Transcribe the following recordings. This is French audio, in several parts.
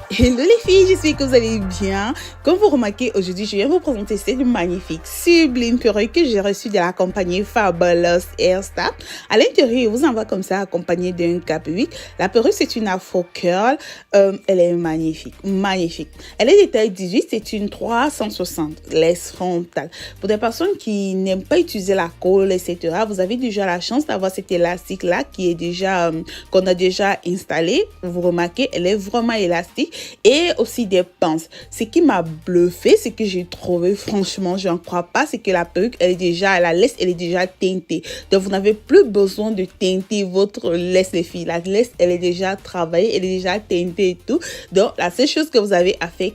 Hello les filles, j'espère que vous allez bien. Comme vous remarquez, aujourd'hui, je viens vous présenter cette magnifique, sublime perruque que j'ai reçue de la compagnie Fabulous Hairstyle. À l'intérieur, il vous envoie comme ça, accompagné d'un cap 8. La perruque, c'est une afro curl. Elle est magnifique, magnifique. Elle est de taille 18, c'est une 360, laisse frontale. Pour des personnes qui n'aiment pas utiliser la colle, etc., vous avez déjà la chance d'avoir cet élastique-là qui est déjà, qu'on a déjà installé. Vous remarquez, elle est vraiment élastique. Et aussi des pinces. Ce qui m'a bluffé, c'est que j'ai trouvé, franchement, je n'en crois pas, c'est que la perruque, elle est déjà, la laisse, elle est déjà teintée. Donc, vous n'avez plus besoin de teinter votre laisse, les filles. La laisse, elle est déjà travaillée, elle est déjà teintée et tout. Donc, la seule chose que vous avez à faire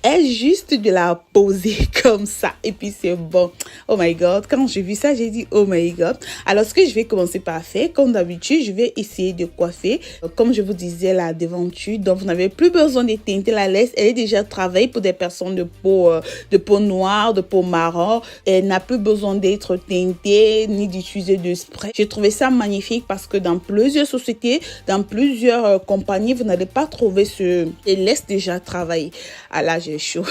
est juste de la poser comme ça. Et puis, c'est bon. Oh my God. Quand j'ai vu ça, j'ai dit, oh my God. Alors, ce que je vais commencer par faire, comme d'habitude, je vais essayer de coiffer, comme je vous disais, la devanture. Donc, vous n'avez plus besoin de teinter la laisse, elle est déjà travaillée pour des personnes de peau noire, de peau marron. Elle n'a plus besoin d'être teintée ni d'utiliser de spray. J'ai trouvé ça magnifique parce que dans plusieurs sociétés, dans plusieurs compagnies, vous n'allez pas trouver ce laisse déjà travaillée. Ah là, j'ai chaud.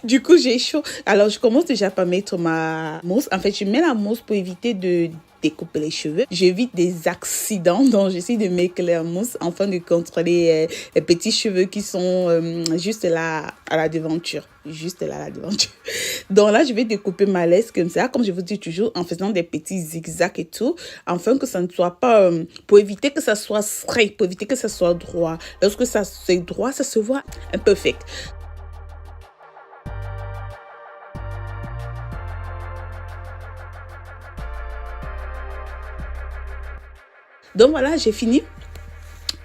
Du coup, j'ai chaud. Alors, je commence déjà par mettre ma mousse. En fait, je mets la mousse pour éviter de découper les cheveux. J'évite des accidents, donc j'essaie de mettre la mousse afin de contrôler les petits cheveux qui sont juste là à la devanture. Juste là à la devanture. Donc là, je vais découper ma laisse comme ça, comme je vous dis toujours, en faisant des petits zigzags et tout, afin que ça ne soit pas, pour éviter que ça soit straight, pour éviter que ça soit droit. Lorsque ça c'est droit, ça se voit imperfect. Donc voilà, j'ai fini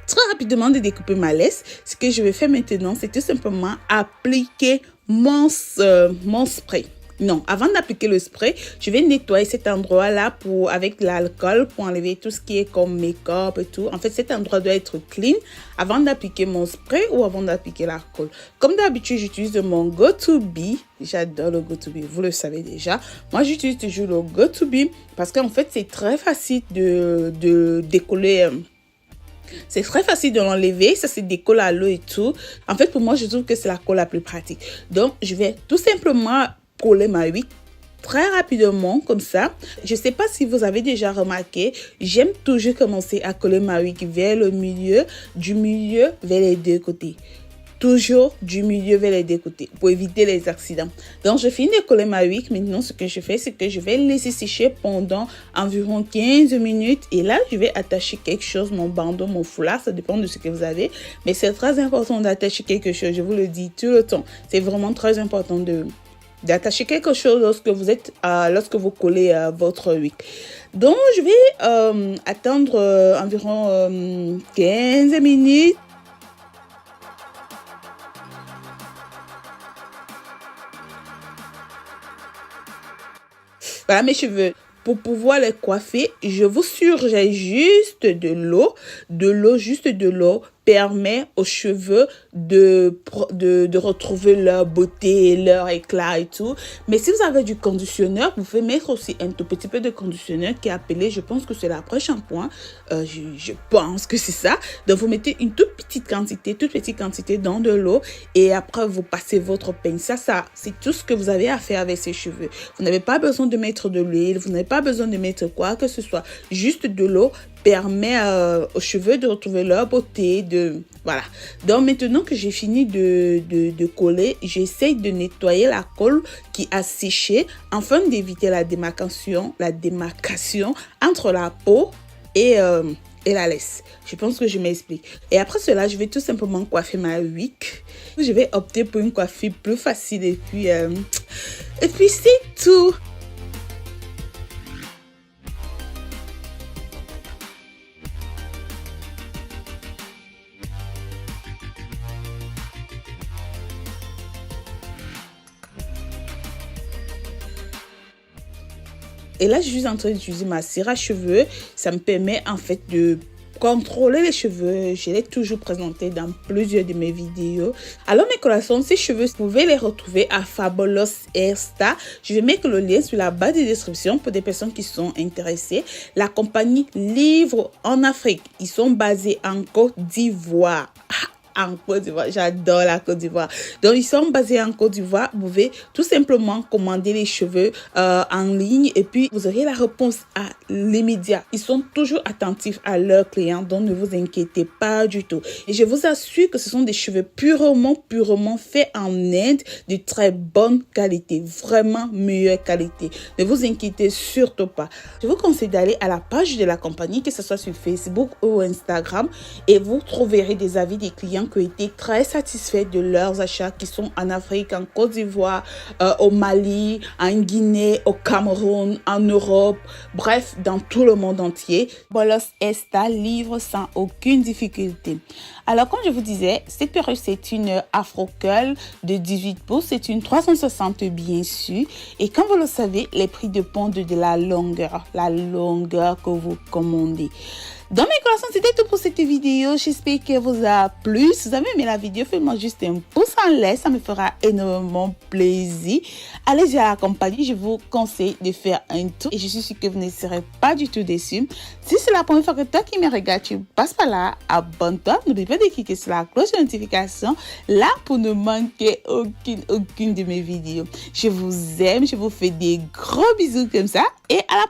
très rapidement de découper ma laisse. Ce que je vais faire maintenant, c'est tout simplement appliquer mon spray. Non, avant d'appliquer le spray, je vais nettoyer cet endroit-là avec l'alcool pour enlever tout ce qui est comme make-up et tout. En fait, cet endroit doit être clean avant d'appliquer mon spray ou avant d'appliquer l'alcool. Comme d'habitude, j'utilise mon Go-To-Be. J'adore le Go-To-Be, vous le savez déjà. Moi, j'utilise toujours le Go-To-Be parce qu'en fait, c'est très facile de décoller. C'est très facile de l'enlever, ça se décolle à l'eau et tout. En fait, pour moi, je trouve que c'est la colle la plus pratique. Donc, je vais tout simplement coller ma huile très rapidement comme ça. Je ne sais pas si vous avez déjà remarqué, j'aime toujours commencer à coller ma huile vers le milieu, du milieu vers les deux côtés. Toujours du milieu vers les deux côtés pour éviter les accidents. Donc, je finis de coller ma wig. Maintenant, ce que je fais, c'est que je vais laisser sécher pendant environ 15 minutes. Et là, je vais attacher quelque chose, mon bandeau, mon foulard. Ça dépend de ce que vous avez. Mais c'est très important d'attacher quelque chose. Je vous le dis tout le temps. C'est vraiment très important d'attacher quelque chose lorsque vous collez votre wig. Donc, je vais attendre environ 15 minutes. Voilà mes cheveux. Pour pouvoir les coiffer, je vous suggère juste juste de l'eau permet aux cheveux de retrouver leur beauté, leur éclat et tout. Mais si vous avez du conditionneur, vous pouvez mettre aussi un tout petit peu de conditionneur qui est appelé, je pense que c'est l'après-shampoing. Je pense que c'est ça. Donc, vous mettez une toute petite quantité dans de l'eau et après, vous passez votre peigne. Ça, c'est tout ce que vous avez à faire avec ces cheveux. Vous n'avez pas besoin de mettre de l'huile, vous n'avez pas besoin de mettre quoi que ce soit. Juste de l'eau permet aux cheveux de retrouver leur beauté. Voilà. Donc maintenant que j'ai fini de coller, j'essaye de nettoyer la colle qui a séché afin d'éviter la démarcation entre la peau et la laisse. Je pense que je m'explique. Et après cela, je vais tout simplement coiffer ma wig. Je vais opter pour une coiffure plus facile et puis c'est tout. Et là, je suis en train d'utiliser ma cire à cheveux. Ça me permet en fait de contrôler les cheveux. Je l'ai toujours présenté dans plusieurs de mes vidéos. Alors mes corazones, ces cheveux, vous pouvez les retrouver à Fabulous Hairstyle. Je vais mettre le lien sur la barre de description pour des personnes qui sont intéressées. La compagnie livre en Afrique. Ils sont basés en Côte d'Ivoire. en Côte d'Ivoire. J'adore la Côte d'Ivoire. Donc, ils sont basés en Côte d'Ivoire. Vous pouvez tout simplement commander les cheveux en ligne et puis vous aurez la réponse à l'immédiat. Ils sont toujours attentifs à leurs clients, donc ne vous inquiétez pas du tout. Et je vous assure que ce sont des cheveux purement faits en Inde, de très bonne qualité, vraiment meilleure qualité. Ne vous inquiétez surtout pas. Je vous conseille d'aller à la page de la compagnie, que ce soit sur Facebook ou Instagram, et vous trouverez des avis des clients qui ont été très satisfaits de leurs achats qui sont en Afrique, en Côte d'Ivoire, au Mali, en Guinée, au Cameroun, en Europe, bref, dans tout le monde entier. Bolos Esta livre sans aucune difficulté. Alors, comme je vous disais, cette perruque, c'est une Afro-Curl de 18 pouces. C'est une 360 bien sûr. Et comme vous le savez, les prix dépendent de la longueur que vous commandez. Dans mes coraçons, c'était tout pour cette vidéo. J'espère qu'elle vous a plu. Si vous avez aimé la vidéo, faites-moi juste un pouce en l'air. Ça me fera énormément plaisir. Allez-y à la compagnie. Je vous conseille de faire un tour. Et je suis sûre que vous ne serez pas du tout déçus. Si c'est la première fois que toi qui me regardes, tu passes par là, abonne-toi. N'oublie pas de cliquer sur la cloche de notification. Là, pour ne manquer aucune de mes vidéos. Je vous aime. Je vous fais des gros bisous comme ça. Et à la prochaine.